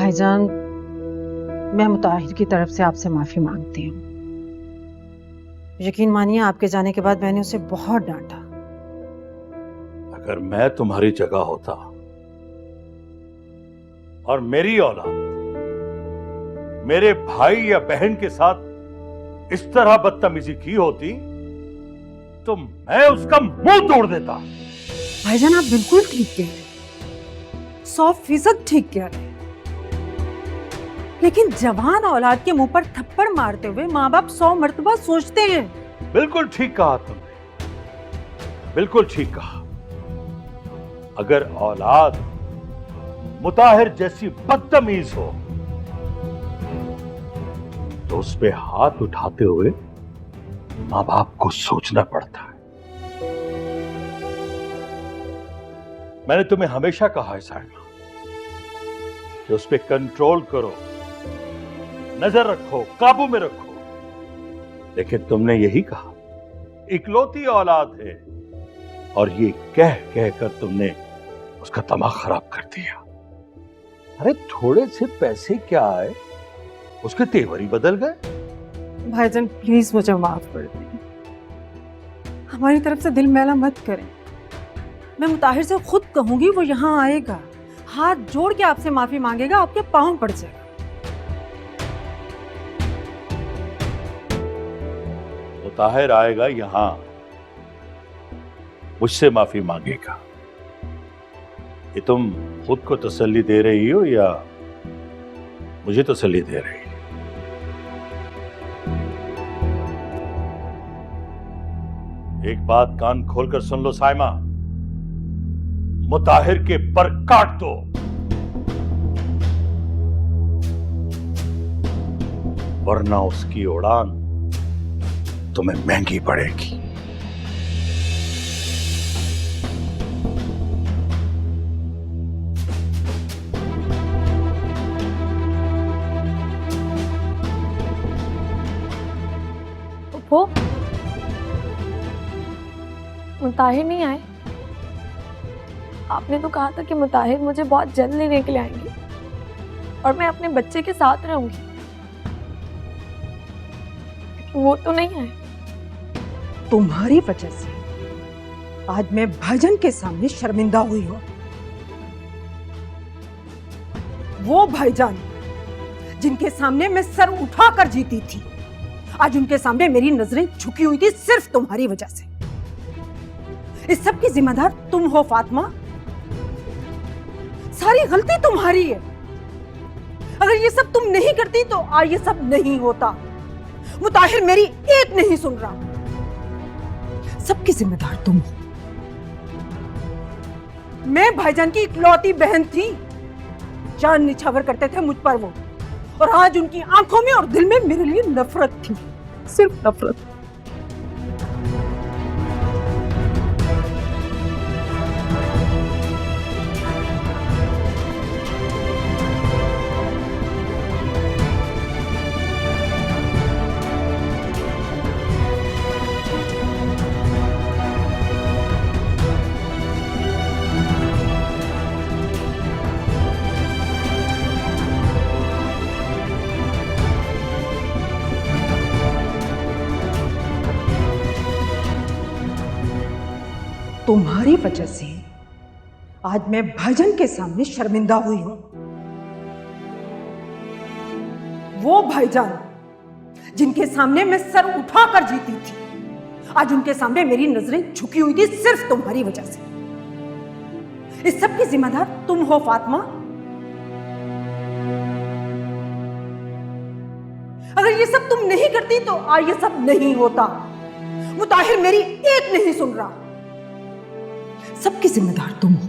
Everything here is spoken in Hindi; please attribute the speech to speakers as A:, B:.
A: भाईजान, मैं मुताहिर की तरफ से आपसे माफी मांगती हूँ। यकीन मानिए, आपके जाने के बाद मैंने उसे बहुत डांटा।
B: अगर मैं तुम्हारी जगह होता और मेरी औलाद मेरे भाई या बहन के साथ इस तरह बदतमीजी की होती तो मैं उसका मुंह तोड़ देता।
A: भाईजान, आप बिल्कुल ठीक कह रहे हैं, 100% ठीक कह रहे हैं। लेकिन जवान औलाद के मुंह पर थप्पड़ मारते हुए माँ बाप 100 मर्तबा सोचते हैं।
B: बिल्कुल ठीक कहा तुमने, बिल्कुल ठीक कहा। अगर औलाद मुताहिर जैसी बदतमीज हो तो उस पे हाथ उठाते हुए मां बाप को सोचना पड़ता है। मैंने तुम्हें हमेशा कहा है साइमा कि उस पे कंट्रोल करो, नजर रखो, काबू में रखो, लेकिन तुमने यही कहा इकलौती औलाद है और ये कह कह कर तुमने उसका दिमाग खराब कर दिया। अरे थोड़े से पैसे क्या आए, उसके तेवर ही बदल गए।
A: भाईजान प्लीज मुझे माफ कर दें, हमारी तरफ से दिल मैला मत करें। मैं मुताहिर से खुद कहूंगी, वो यहाँ आएगा, हाथ जोड़ के आपसे माफी मांगेगा, आपके पांव पड़ जाएगा।
B: मुताहिर आएगा यहां, मुझसे माफी मांगेगा। ये तुम खुद को तसल्ली दे रही हो या मुझे तसल्ली दे रही हो? एक बात कान खोलकर सुन लो साइमा, मुताहिर के पर काट दो, वरना उसकी उड़ान तुम्हें महंगी पड़ेगी।
C: वो मुताहिर नहीं आए? आपने तो कहा था कि मुताहिर मुझे बहुत जल्द लेने के लिए आएंगे और मैं अपने बच्चे के साथ रहूंगी, लेकिन वो तो नहीं आए।
A: तुम्हारी वजह से आज मैं भाईजान के सामने शर्मिंदा हुई हूं। वो भाईजान जिनके सामने मैं सर उठाकर जीती थी, आज उनके सामने मेरी नजरें झुकी हुई थी सिर्फ तुम्हारी वजह से। इस सब की जिम्मेदार तुम हो फातिमा, सारी गलती तुम्हारी है। अगर ये सब तुम नहीं करती तो आज ये सब नहीं होता। मुताहिर मेरी एक नहीं सुन रहा, सबकी जिम्मेदार तुम हो। मैं भाईजान की इकलौती बहन थी, जान निछावर करते थे मुझ पर वो, और आज उनकी आंखों में और दिल में मेरे लिए नफरत थी, सिर्फ नफरत। तुम्हारी वजह से आज मैं भाईजान के सामने शर्मिंदा हुई हूं। वो भाईजान जिनके सामने मैं सर उठाकर जीती थी, आज उनके सामने मेरी नजरें झुकी हुई थी सिर्फ तुम्हारी वजह से। इस सब की जिम्मेदार तुम हो फातिमा। अगर ये सब तुम नहीं करती तो आज ये सब नहीं होता। मुताहिर मेरी एक नहीं सुन रहा, सबकी जिम्मेदार तुम हो।